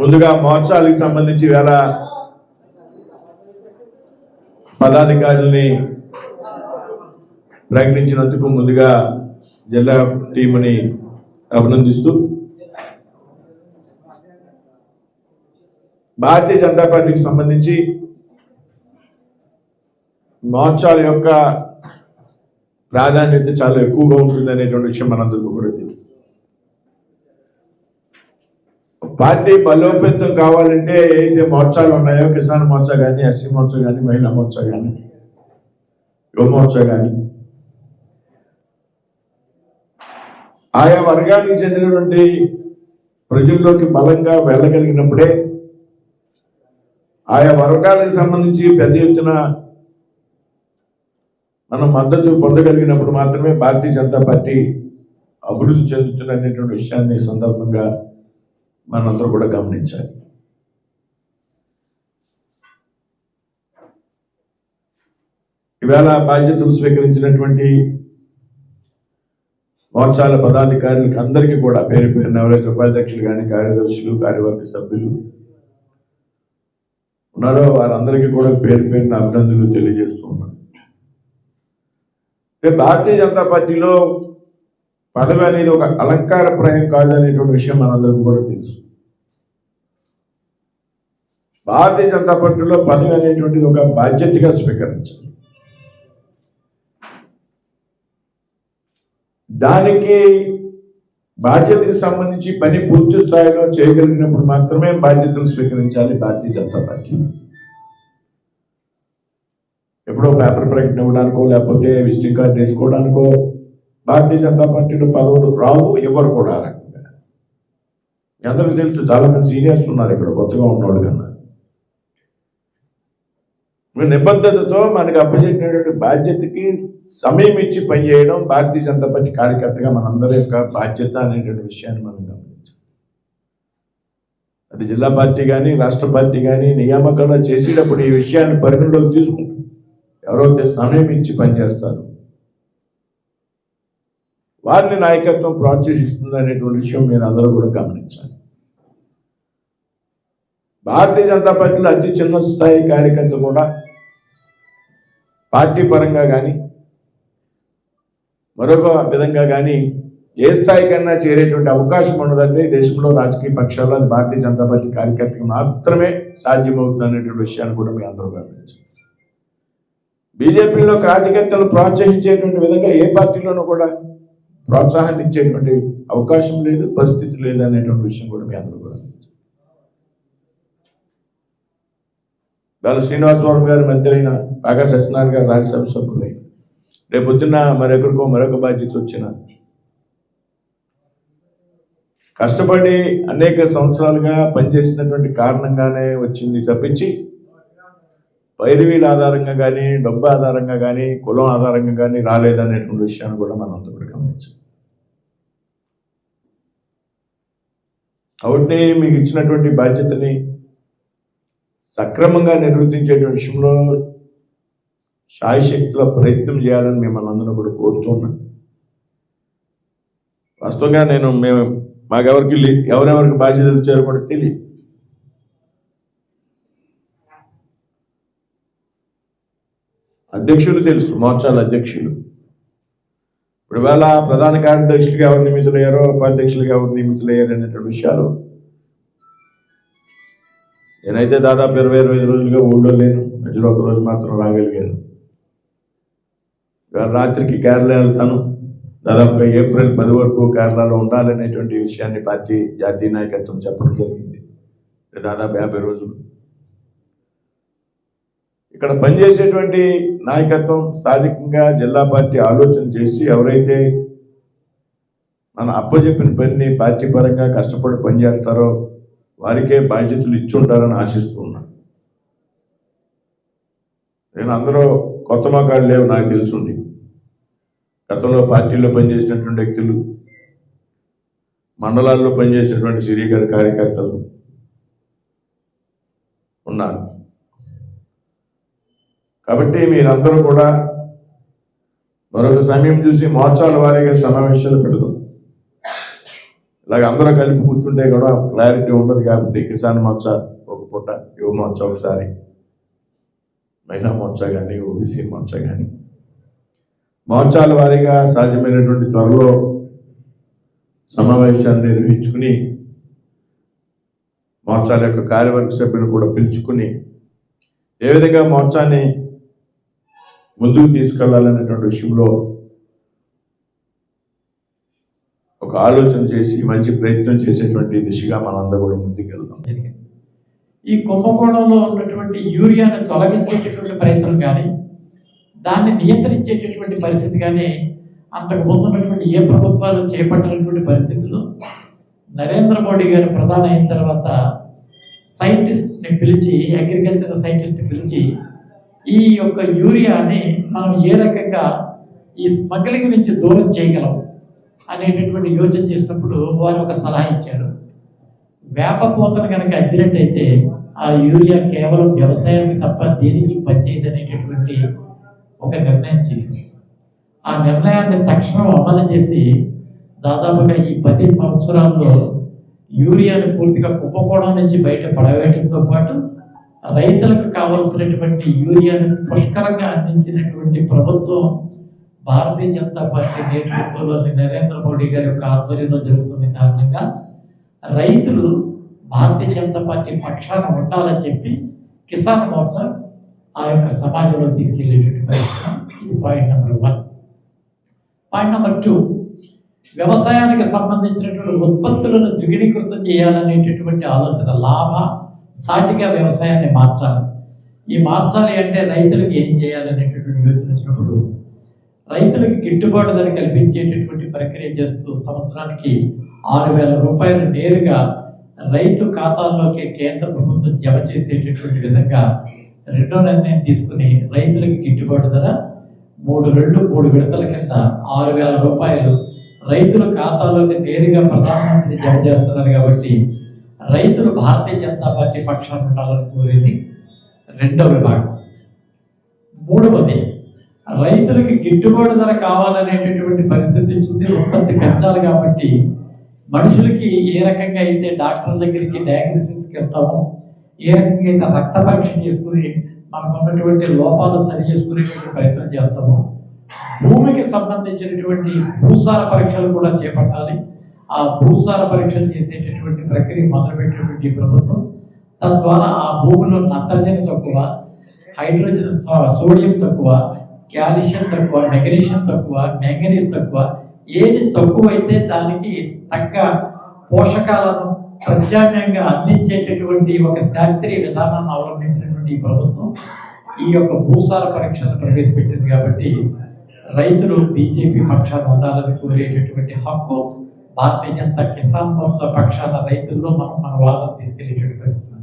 ముందుగా మోర్చాలకు సంబంధించి వేళ పదాధికారుల్ని ప్రకటించినందుకు ముందుగా జిల్లా టీముని అభినందిస్తూ భారతీయ జనతా పార్టీకి సంబంధించి మోర్చాల యొక్క ప్రాధాన్యత చాలా ఎక్కువగా ఉంటుంది అనేటువంటి విషయం మనందరికీ కూడా తెలుసు. పార్టీ బలోపేతం కావాలంటే ఏదైతే మోర్చాలు ఉన్నాయో, కిసాన్ మోర్చా కానీ, ఎస్సీ మోర్చా కానీ, మహిళా మోర్చా కానీ, యువ మోర్చా కానీ, ఆయా వర్గానికి చెందినటువంటి ప్రజల్లోకి బలంగా వెళ్ళగలిగినప్పుడే, ఆయా వర్గాలకు సంబంధించి పెద్ద ఎత్తున మనం మద్దతు పొందగలిగినప్పుడు మాత్రమే భారతీయ జనతా పార్టీ అభివృద్ధి చెందుతున్నటువంటి విషయాన్ని సందర్భంగా మనందరూ కూడా గమనించాలి. ఇవాళ బాధ్యతలు స్వీకరించినటువంటి మోర్చాల పదాధికారులకు అందరికీ కూడా పేరు పేరున ఎవరైతే ఉపాధ్యక్షులు కానీ, కార్యదర్శులు, కార్యవర్గ సభ్యులు ఉన్నారో వారందరికీ కూడా పేరు పేరున అభినందనలు తెలియజేస్తూ ఉన్నారు. భారతీయ జనతా పార్టీలో పదవి అనేది ఒక అలంకారప్రాయం కాదు అనేటువంటి విషయం మనందరికీ కూడా తెలుసు. భారతీయ జనతా పార్టీలో పదవి అనేటువంటిది ఒక బాధ్యతగా స్వీకరించాలి. దానికి బాధ్యతకు సంబంధించి పని పూర్తి స్థాయిలో చేయగలిగినప్పుడు మాత్రమే బాధ్యతలు స్వీకరించాలి భారతీయ జనతా పార్టీ. ఎప్పుడో పేపర్ ప్రకటన ఇవ్వడానికో లేకపోతే విజిటింగ్ కార్డు వేసుకోవడానికో భారతీయ జనతా పార్టీలో పదవులు రావు, ఎవరు కూడా రకంగా. అందరికీ తెలుసు, చాలా మంది సీనియర్స్ ఉన్నారు ఇక్కడ కొత్తగా ఉన్నవాళ్ళు కన్నా. నిబద్ధతతో మనకు అప్పచెప్పినటువంటి బాధ్యతకి సమయం ఇచ్చి పనిచేయడం భారతీయ జనతా పార్టీ కార్యకర్తగా మనందరి యొక్క బాధ్యత అనేటువంటి విషయాన్ని మనం గమనించాం. అది జిల్లా పార్టీ కానీ, రాష్ట్ర పార్టీ కానీ నియామకాలు చేసేటప్పుడు ఈ విషయాన్ని పరిగణలోకి తీసుకుంటాం. ఎవరైతే సమయం ఇచ్చి పనిచేస్తారు వారిని నాయకత్వం ప్రోత్సహిస్తుంది అనేటువంటి విషయం మీరు అందరూ కూడా గమనించాలి. భారతీయ జనతా పార్టీలో అతి చిన్న స్థాయి కార్యకర్త కూడా పార్టీ పరంగా కానీ మరొక విధంగా కానీ ఏ స్థాయికన్నా చేరేటువంటి అవకాశం ఉన్నదంటే దేశంలో రాజకీయ పక్షాల్లో అది భారతీయ జనతా పార్టీ కార్యకర్తకు మాత్రమే సాధ్యమవుతుంది అనేటువంటి విషయాన్ని కూడా మీ అందరూ గమనించాలి. బీజేపీలో కార్యకర్తలు ప్రోత్సహించేటువంటి విధంగా ఏ పార్టీలోనూ కూడా ప్రోత్సాహాన్ని ఇచ్చేటువంటి అవకాశం లేదు, పరిస్థితి లేదు అనేటువంటి విషయం కూడా మీ అందరూ కూడా దాని శ్రీనివాసవరం గారి మంత్రి అయిన పాగా సత్యనారాయణ గారు రాజ్యసభ సభ్యులైన రేపు పొద్దున్న మరొకరికో మరొక బాధ్యత వచ్చిన కష్టపడి అనేక సంవత్సరాలుగా పనిచేసినటువంటి కారణంగానే వచ్చింది తప్పించి పైరవీల ఆధారంగా కానీ, డబ్బు ఆధారంగా కానీ, కులం ఆధారంగా కానీ రాలేదనేటువంటి విషయాన్ని కూడా మనం అంతా కూడా గమనించాం. కాబట్టి మీకు ఇచ్చినటువంటి బాధ్యతని సక్రమంగా నిర్వర్తించేటువంటి విషయంలో శాయశక్తిలో ప్రయత్నం చేయాలని మిమ్మల్ని అందరూ కూడా కోరుతున్నాను. వాస్తవంగా మాకెవరికి ఎవరెవరికి బాధ్యతలు ఇచ్చారో కూడా తెలియదు. అధ్యక్షులు తెలుసు, మోర్చాల అధ్యక్షులు. ఇప్పుడు వేళ ప్రధాన కార్యదర్శులుగా ఎవరు నియమితులయ్యారో, ఉపాధ్యక్షులుగా ఎవరు నియమితులయ్యారు అనేటువంటి విషయాలు నేనైతే దాదాపు 20-25 రోజులుగా ఊళ్ళో లేను. మధ్యలో ఒకరోజు మాత్రం రాగలిగాను. రాత్రికి కేరళ వెళ్తాను. దాదాపుగా ఏప్రిల్ 10 వరకు కేరళలో ఉండాలనేటువంటి విషయాన్ని పార్టీ జాతీయ నాయకత్వం చెప్పడం జరిగింది. దాదాపు 50 రోజులు ఇక్కడ పనిచేసేటువంటి నాయకత్వం స్థానికంగా జిల్లా పార్టీ ఆలోచన చేసి ఎవరైతే మన అప్పచెప్పిన పనిని పార్టీ పరంగా కష్టపడి పనిచేస్తారో వారికే బాధ్యతలు ఇచ్చుంటారని ఆశిస్తున్నాను. నేను అందరూ కొత్త మగాళ్ళు లేవు, నాకు తెలుసుండి. గతంలో పార్టీలో పనిచేసినటువంటి వ్యక్తులు, మండలాల్లో పనిచేసినటువంటి సిరిగడ కార్యకర్తలు ఉన్నారు. కాబట్టి మీరందరూ కూడా మరొక సమయం చూసి మోర్చాల వారీగా సమావేశాలు పెడదాం. ఇలాగ అందరూ కలిపి కూర్చుంటే కూడా క్లారిటీ ఉండదు. కాబట్టి కిసాన్ మోర్చా ఒక పూట, యువ మోర్చా ఒకసారి, మహిళా మోర్చా కానీ, ఓబీసీ మోర్చా కానీ, మోర్చాల వారీగా సాధ్యమైనటువంటి త్వరలో సమావేశాన్ని నిర్వహించుకుని మోర్చాల యొక్క కార్యవర్గ సభ్యులు కూడా పిలుచుకుని ఏ విధంగా మోర్చాని ముందుకు తీసుకెళ్లాలనేటువంటి విషయంలో ఒక ఆలోచన చేసి మంచి ప్రయత్నం చేసేటువంటి దిశగా మనందరూ కూడా ముందుకెళ్దాం. ఈ కుంభకోణంలో ఉన్నటువంటి యూరియాను తొలగించేటటువంటి ప్రయత్నం కానీ, దాన్ని నియంత్రించేటటువంటి పరిస్థితి కానీ అంతకు ముందు ఉన్నటువంటి ఏ ప్రభుత్వాలు చేపట్టినటువంటి పరిస్థితులు నరేంద్ర మోడీ గారు ప్రధాని అయిన తర్వాత సైంటిస్ట్ని పిలిచి, అగ్రికల్చర్ సైంటిస్ట్ని పిలిచి ఈ యొక్క యూరియాని మనం ఏ రకంగా ఈ స్మగ్లింగ్ నుంచి దూరం చేయగలం అనేటటువంటి యోచన చేసినప్పుడు వారు ఒక సలహా ఇచ్చారు. వేపపోతను కనుక అద్దినట్టయితే ఆ యూరియా కేవలం వ్యవసాయానికి తప్ప దేనికి పనిచేయదు అనేటటువంటి ఒక నిర్ణయం చేసింది. ఆ నిర్ణయాన్ని తక్షణం అమలు చేసి దాదాపుగా ఈ 10 సంవత్సరాల్లో యూరియాను పూర్తిగా కుంభకోణం నుంచి బయట పడవేయడంతో పాటు రైతులకు కావలసినటువంటి యూరియాను పుష్కలంగా అందించినటువంటి ప్రభుత్వం భారతీయ జనతా పార్టీ నేతృత్వంలోని నరేంద్ర మోడీ గారి యొక్క ఆధ్వర్యంలో జరుగుతున్న కారణంగా రైతులు భారతీయ జనతా పార్టీ పక్షాన ఉండాలని చెప్పి కిసాన్ మోర్చా ఆ యొక్క సమాజంలో తీసుకెళ్లేటువంటి ప్రయత్నం. ఇది పాయింట్ నెంబర్ 1. పాయింట్ నెంబర్ 2, వ్యవసాయానికి సంబంధించినటువంటి ఉత్పత్తులను ద్విగుణీకృతం చేయాలనేటటువంటి ఆలోచన. లాభ సాటిగా వ్యవసాయాన్ని మార్చాలి. ఈ మార్చాలి అంటే రైతులకు ఏం చేయాలనేటటువంటి యోచన వచ్చినప్పుడు రైతులకు గిట్టుబాటు ధర కల్పించేటటువంటి ప్రక్రియ చేస్తూ సంవత్సరానికి 6,000 రూపాయలు నేరుగా రైతు ఖాతాల్లోకి కేంద్ర ప్రభుత్వం జమ చేసేటటువంటి విధంగా రెండో నిర్ణయం తీసుకుని రైతులకు గిట్టుబాటు ధర 3 విడతల కింద 6,000 రూపాయలు రైతుల ఖాతాలోకి నేరుగా ప్రధానమంత్రి జమ చేస్తున్నారు. కాబట్టి రైతులు భారతీయ జనతా పార్టీ పక్షాన ఉండాలని కోరేది రెండవ విభాగం. 3వది, రైతులకి గిట్టుబాటు ధర కావాలనేటటువంటి పరిస్థితి వచ్చింది. ఉత్పత్తి పెంచాలి కాబట్టి మనుషులకి ఏ రకంగా అయితే డాక్టర్ దగ్గరికి డయాగ్నోసిస్కి వెళ్తామో, ఏ రకంగా అయితే రక్త పరీక్ష చేసుకుని మనకు ఉన్నటువంటి లోపాలు సరి చేసుకునేటువంటి ప్రయత్నం చేస్తామో, భూమికి సంబంధించినటువంటి భూసార పరీక్షలు కూడా చేపట్టాలి. ఆ భూసార పరీక్షలు చేసేటటువంటి ప్రక్రియ మొదలుపెట్టేటువంటి ప్రభుత్వం, తద్వారా ఆ భూమిలో నత్రజని తక్కువ, హైడ్రోజన్ సోడియం తక్కువ, కాల్షియం తక్కువ, మెగ్నీషియం తక్కువ, మ్యాంగనీస్ తక్కువ, ఏది తక్కువైతే దానికి తగ్గ పోషకాలను ప్రత్యామ్నాయంగా అందించేటటువంటి ఒక శాస్త్రీయ విధానాన్ని అవలంబించినటువంటి ఈ ప్రభుత్వం ఈ యొక్క భూసార పరీక్షలను ప్రవేశపెట్టింది. కాబట్టి రైతులు బీజేపీ పక్షాన ఉండాలని కోరేటటువంటి హక్కు భారతీయ జనతా కిసాన్ మోర్చా పక్షాన రైతుల్లో మనం మన వాదన తీసుకెళ్లేటువంటి పరిస్థితి.